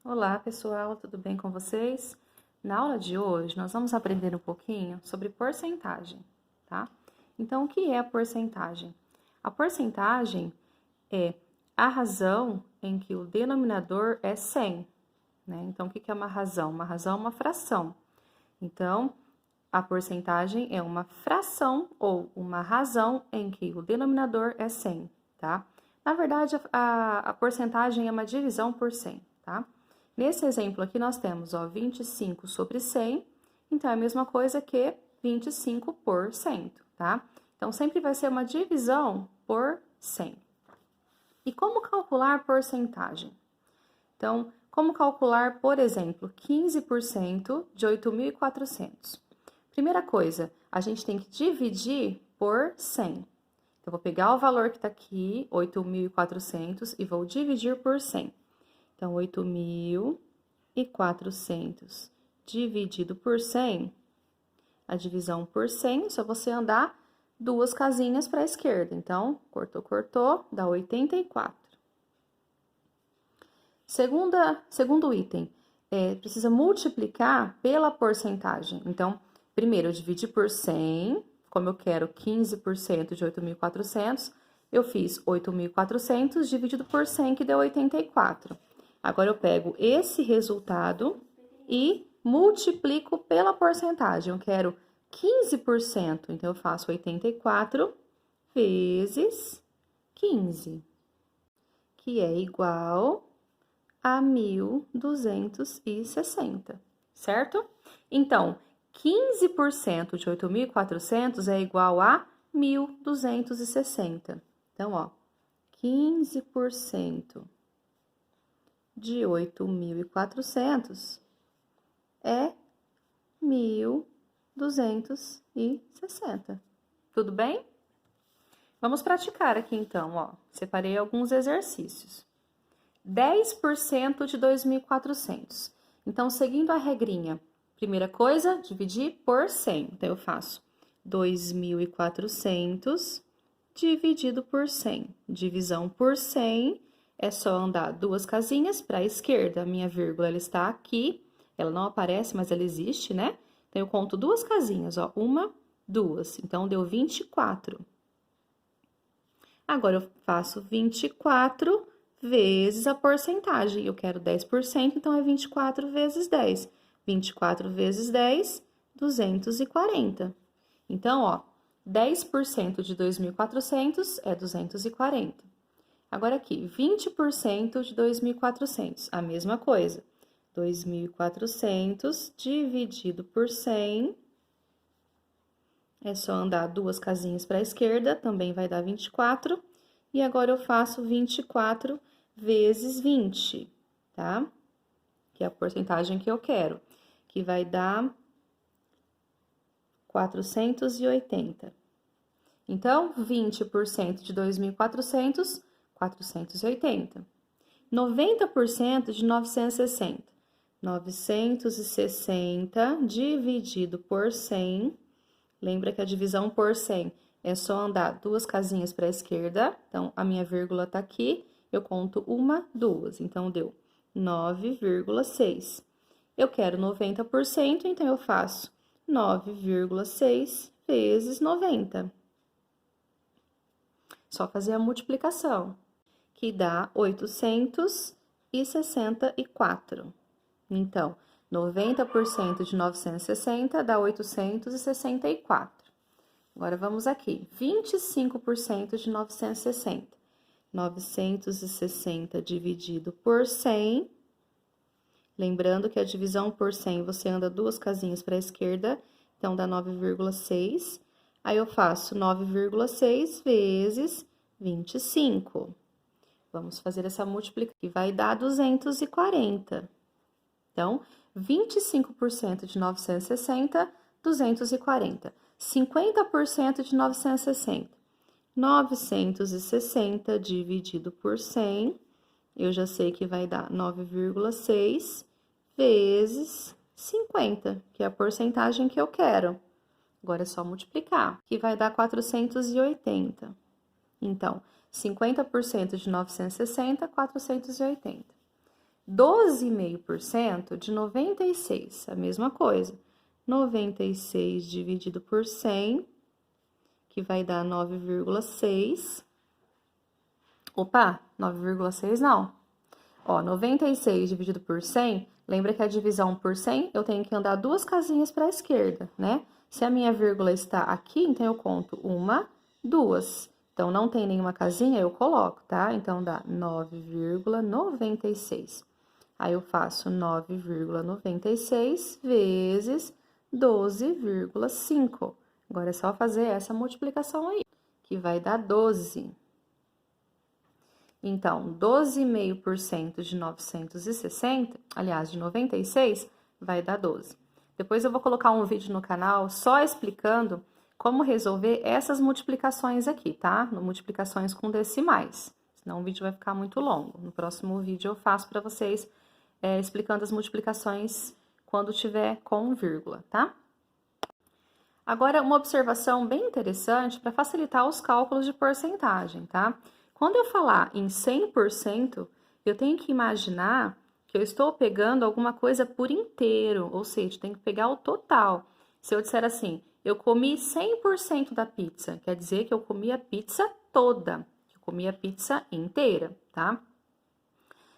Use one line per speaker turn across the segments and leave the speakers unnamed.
Olá, pessoal, tudo bem com vocês? Na aula de hoje, nós vamos aprender um pouquinho sobre porcentagem, tá? Então, o que é a porcentagem? A porcentagem é a razão em que o denominador é 100, né? Então, o que é uma razão? Uma razão é uma fração. Então, a porcentagem é uma fração ou uma razão em que o denominador é 100, tá? Na verdade, a porcentagem é uma divisão por 100, tá? Nesse exemplo aqui, nós temos, ó, 25 sobre 100, então é a mesma coisa que 25%, tá? Então, sempre vai ser uma divisão por 100. E como calcular porcentagem? Então, como calcular, por exemplo, 15% de 8.400? Primeira coisa, a gente tem que dividir por 100. Então, eu vou pegar o valor que está aqui, 8.400, e vou dividir por 100. Então, 8.400 dividido por 100, a divisão por 100, é só você andar duas casinhas para a esquerda. Então, cortou, dá 84. Segundo item, precisa multiplicar pela porcentagem. Então, primeiro eu dividi por 100, como eu quero 15% de 8.400, eu fiz 8.400 dividido por 100, que deu 84. Agora, eu pego esse resultado e multiplico pela porcentagem. Eu quero 15%, então eu faço 84 vezes 15, que é igual a 1.260, certo? Então, 15% de 8.400 é igual a 1.260. Então, ó, 15% de 8.400 é 1.260. Tudo bem? Vamos praticar aqui então, ó. Separei alguns exercícios. 10% de 2.400. Então, seguindo a regrinha, primeira coisa, dividir por 100. Então, eu faço 2.400 dividido por 100. Divisão por 100 é só andar duas casinhas para a esquerda. A minha vírgula ela está aqui, ela não aparece, mas ela existe, né? Então, eu conto duas casinhas, ó, uma, duas. Então, deu 24. Agora, eu faço 24 vezes a porcentagem. Eu quero 10%, então é 24 vezes 10. 24 vezes 10, 240. Então, ó, 10% de 2.400 é 240. Agora aqui, 20% de 2.400, a mesma coisa. 2.400 dividido por 100, é só andar duas casinhas para a esquerda, também vai dar 24. E agora eu faço 24 vezes 20, tá? Que é a porcentagem que eu quero, que vai dar 480. Então, 20% de 2.400, 480. 90% de 960. 960 dividido por 100. Lembra que a divisão por 100 é só andar duas casinhas para a esquerda. Então, a minha vírgula tá aqui, eu conto uma, duas. Então, deu 9,6. Eu quero 90%, então eu faço 9,6 vezes 90. Só fazer a multiplicação, que dá 864. Então, 90% de 960 dá 864. Agora, vamos aqui. 25% de 960. 960 dividido por 100. Lembrando que a divisão por 100, você anda duas casinhas para a esquerda, então dá 9,6. Aí, eu faço 9,6 vezes 25. Vamos fazer essa multiplicação, que vai dar 240. Então, 25% de 960, 240. 50% de 960. 960 dividido por 100, eu já sei que vai dar 9,6 vezes 50, que é a porcentagem que eu quero. Agora é só multiplicar, que vai dar 480. Então, 50% de 960, 480. 12,5% de 96, a mesma coisa. 96 dividido por 100, que vai dar 9,6. Opa, 9,6 não. Ó, 96 dividido por 100, lembra que a divisão por 100, eu tenho que andar 2 casinhas para a esquerda, né? Se a minha vírgula está aqui, então eu conto 1, 2. Então, não tem nenhuma casinha, eu coloco, tá? Então, dá 9,96. Aí, eu faço 9,96 vezes 12,5. Agora, é só fazer essa multiplicação aí, que vai dar 12. Então, 12,5% de 960, aliás, de 96, vai dar 12. Depois eu vou colocar um vídeo no canal só explicando como resolver essas multiplicações aqui, tá? Multiplicações com decimais, senão o vídeo vai ficar muito longo. No próximo vídeo eu faço para vocês explicando as multiplicações quando tiver com vírgula, tá? Agora, uma observação bem interessante para facilitar os cálculos de porcentagem, tá? Quando eu falar em 100%, eu tenho que imaginar que eu estou pegando alguma coisa por inteiro, ou seja, tem que pegar o total. Se eu disser assim, eu comi 100% da pizza, quer dizer que eu comi a pizza toda, eu comi a pizza inteira, tá?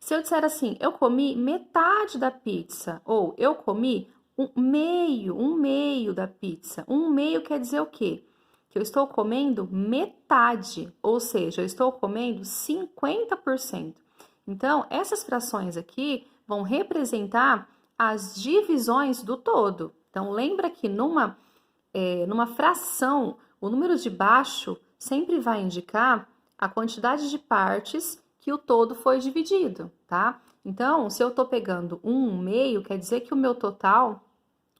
Se eu disser assim, eu comi metade da pizza, ou eu comi um meio da pizza. Um meio quer dizer o quê? Que eu estou comendo metade, ou seja, eu estou comendo 50%. Então, essas frações aqui vão representar as divisões do todo. Então, lembra que numa fração, o número de baixo sempre vai indicar a quantidade de partes que o todo foi dividido, tá? Então, se eu tô pegando 1/2, quer dizer que o meu total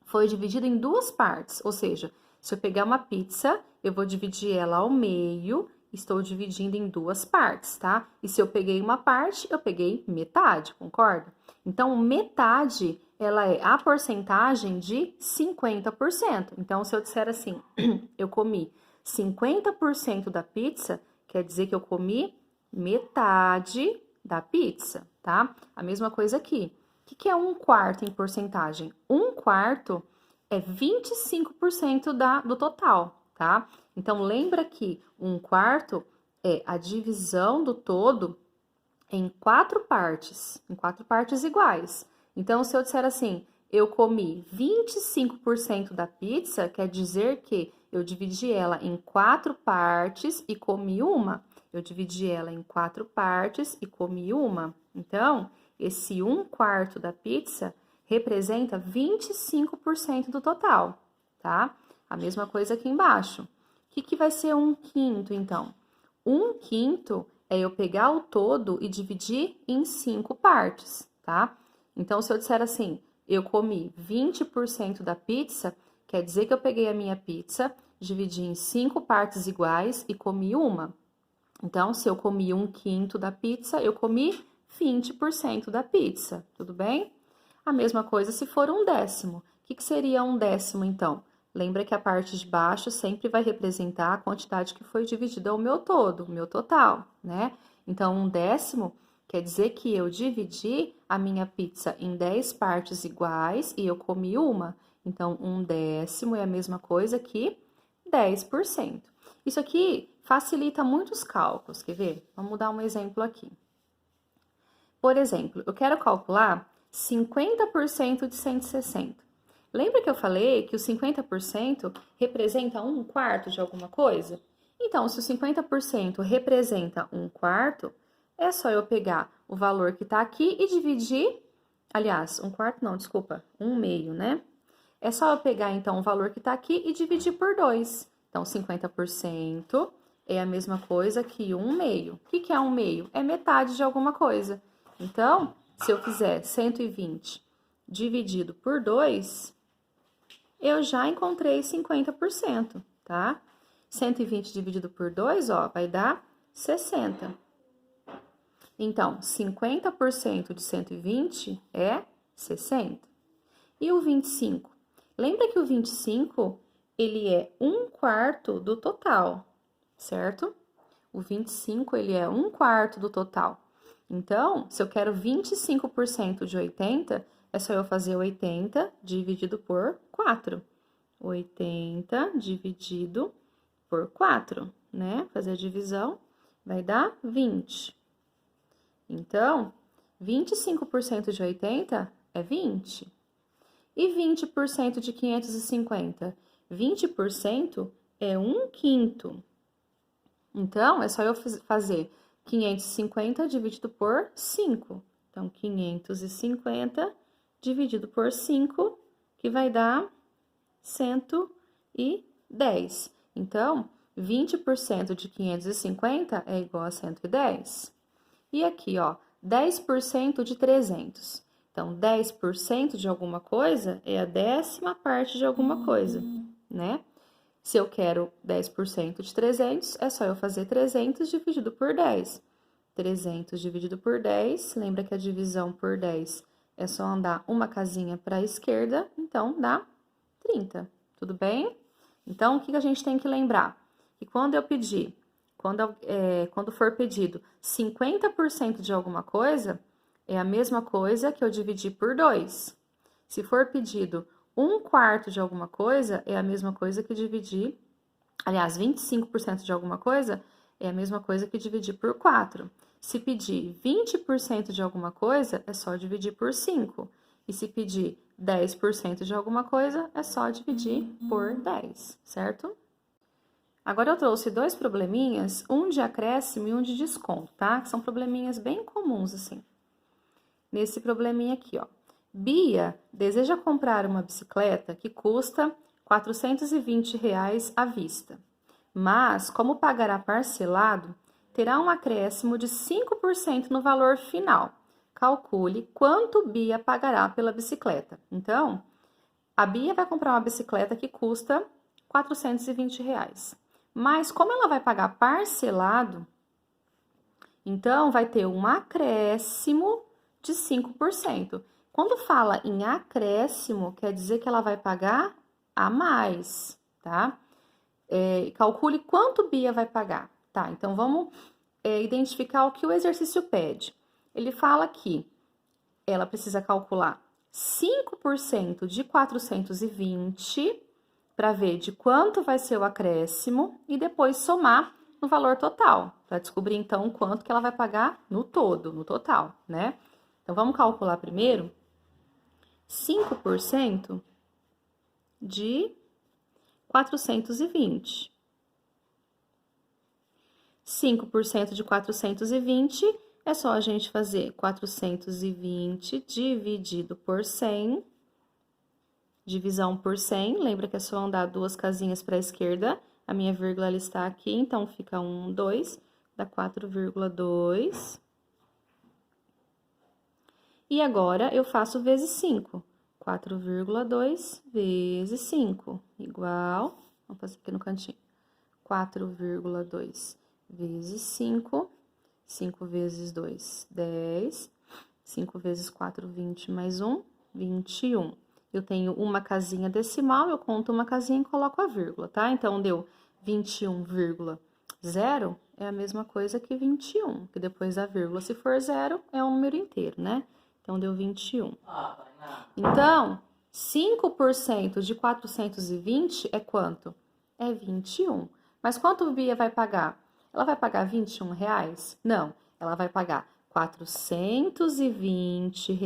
foi dividido em 2 partes, ou seja, se eu pegar uma pizza, eu vou dividir ela ao meio, estou dividindo em 2 partes, tá? E se eu peguei uma parte, eu peguei metade, concorda? Então, metade, ela é a porcentagem de 50%. Então, se eu disser assim, eu comi 50% da pizza, quer dizer que eu comi metade da pizza, tá? A mesma coisa aqui. O que é 1/4 em porcentagem? 1/4 é 25% do total, tá? Então, lembra que 1/4 é a divisão do todo em 4 partes iguais. Então, se eu disser assim, eu comi 25% da pizza, quer dizer que eu dividi ela em 4 partes e comi uma. Eu dividi ela em 4 partes e comi uma. Então, esse 1/4 da pizza representa 25% do total, tá? A mesma coisa aqui embaixo. O que vai ser 1/5, então? 1/5 é eu pegar o todo e dividir em 5 partes, tá? Então, se eu disser assim, eu comi 20% da pizza, quer dizer que eu peguei a minha pizza, dividi em 5 partes iguais e comi uma. Então, se eu comi 1/5 da pizza, eu comi 20% da pizza, tudo bem? A mesma coisa se for 1/10. O que seria 1/10, então? Lembra que a parte de baixo sempre vai representar a quantidade que foi dividida ao meu todo, o meu total, né? Então, 1/10 quer dizer que eu dividi a minha pizza em 10 partes iguais e eu comi uma. Então, 1/10 é a mesma coisa que 10%. Isso aqui facilita muitos cálculos, quer ver? Vamos dar um exemplo aqui. Por exemplo, eu quero calcular 50% de 160. Lembra que eu falei que o 50% representa 1/4 de alguma coisa? Então, se o 50% representa 1/4, é só eu pegar o valor que está aqui e dividir... Aliás, 1/4 não, desculpa, 1/2, né? É só eu pegar, então, o valor que está aqui e dividir por 2. Então, 50% é a mesma coisa que 1/2. O que é 1/2? É metade de alguma coisa. Então, se eu fizer 120 dividido por 2, eu já encontrei 50%, tá? 120 dividido por 2, ó, vai dar 60. Então, 50% de 120 é 60. E o 25? Lembra que o 25, ele é 1/4 do total, certo? O 25, ele é 1/4 do total. Então, se eu quero 25% de 80, é só eu fazer 80 dividido por 4. 80 dividido por 4, né? Fazer a divisão, vai dar 20. Então, 25% de 80 é 20. E 20% de 550? 20% é 1/5. Então, é só eu fazer 550 dividido por 5. Então, 550 dividido por 5, que vai dar 110. Então, 20% de 550 é igual a 110. E aqui, ó, 10% de 300. Então, 10% de alguma coisa é a 10ª parte de alguma coisa, né? Se eu quero 10% de 300, é só eu fazer 300 dividido por 10. 300 dividido por 10, lembra que a divisão por 10 é só andar uma casinha para a esquerda, então dá 30, tudo bem? Então, o que a gente tem que lembrar? Que quando eu pedir, quando for pedido 50% de alguma coisa, é a mesma coisa que eu dividir por 2. Se for pedido 1/4 de alguma coisa, é a mesma coisa que dividir... Aliás, 25% de alguma coisa é a mesma coisa que dividir por 4. Se pedir 20% de alguma coisa, é só dividir por 5. E se pedir 10% de alguma coisa, é só dividir por 10, certo? Agora eu trouxe 2 probleminhas, um de acréscimo e um de desconto, tá? Que são probleminhas bem comuns, assim. Nesse probleminha aqui, ó. Bia deseja comprar uma bicicleta que custa R$ 420 à vista. Mas, como pagará parcelado, terá um acréscimo de 5% no valor final. Calcule quanto Bia pagará pela bicicleta. Então, a Bia vai comprar uma bicicleta que custa R$ 420. Mas, como ela vai pagar parcelado, então vai ter um acréscimo de 5%. Quando fala em acréscimo, quer dizer que ela vai pagar a mais, tá? Calcule quanto Bia vai pagar. Tá, então vamos identificar o que o exercício pede. Ele fala que ela precisa calcular 5% de 420 para ver de quanto vai ser o acréscimo e depois somar no valor total, para descobrir então quanto que ela vai pagar no todo, no total, né? Então vamos calcular primeiro 5% de 420. 5% de 420 é só a gente fazer 420 dividido por 100, divisão por 100, lembra que é só andar 2 casinhas para a esquerda, a minha vírgula ela está aqui, então fica 1, 2, dá 4,2. E agora eu faço vezes 5, 4,2 vezes 5, igual, vamos fazer aqui no cantinho, 4,2 vezes 5, 5 vezes 2, 10, 5 vezes 4, 20, mais 1, 21. Eu tenho uma casinha decimal, eu conto uma casinha e coloco a vírgula, tá? Então, deu 21,0, é a mesma coisa que 21, que depois da vírgula, se for 0, é um número inteiro, né? Então, deu 21. Então, 5% de 420 é quanto? É 21. Mas quanto Bia vai pagar? Ela vai pagar R$ 21? Não, ela vai pagar R$ 420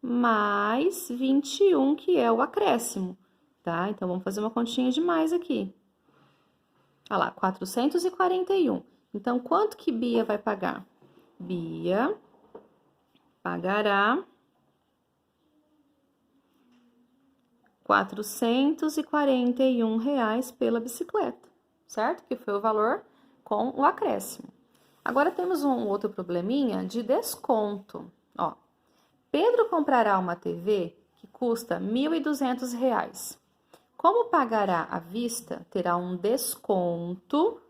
mais 21, que é o acréscimo, tá? Então, vamos fazer uma continha de mais aqui. Olha lá, 441. Então, quanto que Bia vai pagar? Bia pagará R$ 441 pela bicicleta, certo? Que foi o valor com o acréscimo. Agora temos um outro probleminha de desconto. Ó, Pedro comprará uma TV que custa R$ 1.200. Como pagará à vista, terá um desconto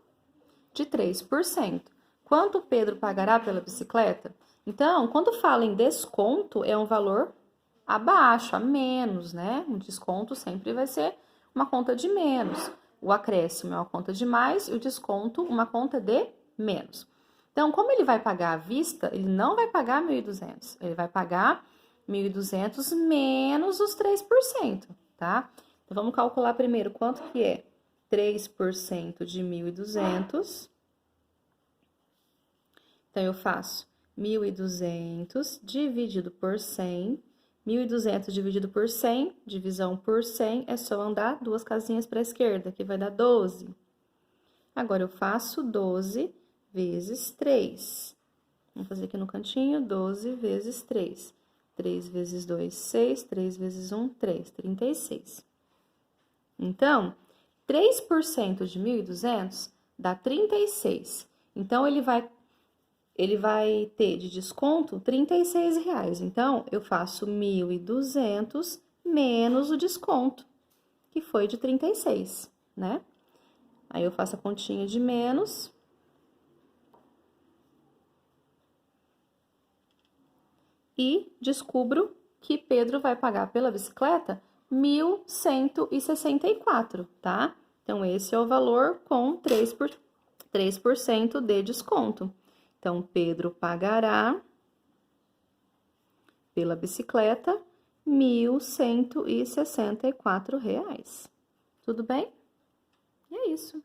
de 3%. Quanto Pedro pagará pela bicicleta? Então, quando fala em desconto, é um valor abaixo, a menos, né? Um desconto sempre vai ser uma conta de menos. O acréscimo é uma conta de mais e o desconto uma conta de menos. Então, como ele vai pagar à vista, ele não vai pagar 1.200, ele vai pagar 1.200 menos os 3%, tá? Então, vamos calcular primeiro quanto que é 3% de 1.200. Então, eu faço 1.200 dividido por 100. 1.200 dividido por 100, divisão por 100, é só andar 2 casinhas para a esquerda, que vai dar 12. Agora, eu faço 12 vezes 3. Vamos fazer aqui no cantinho, 12 vezes 3. 3 vezes 2, 6. 3 vezes 1, 3. 36. Então, 3% de 1.200 dá 36. Então, ele vai ter de desconto R$36. Então, eu faço 1.200 menos o desconto, que foi de 36, né? Aí, eu faço a continha de menos. E descubro que Pedro vai pagar pela bicicleta 1.164, tá? Então, esse é o valor com 3% de desconto. Então, Pedro pagará pela bicicleta R$1.164. Tudo bem? E é isso.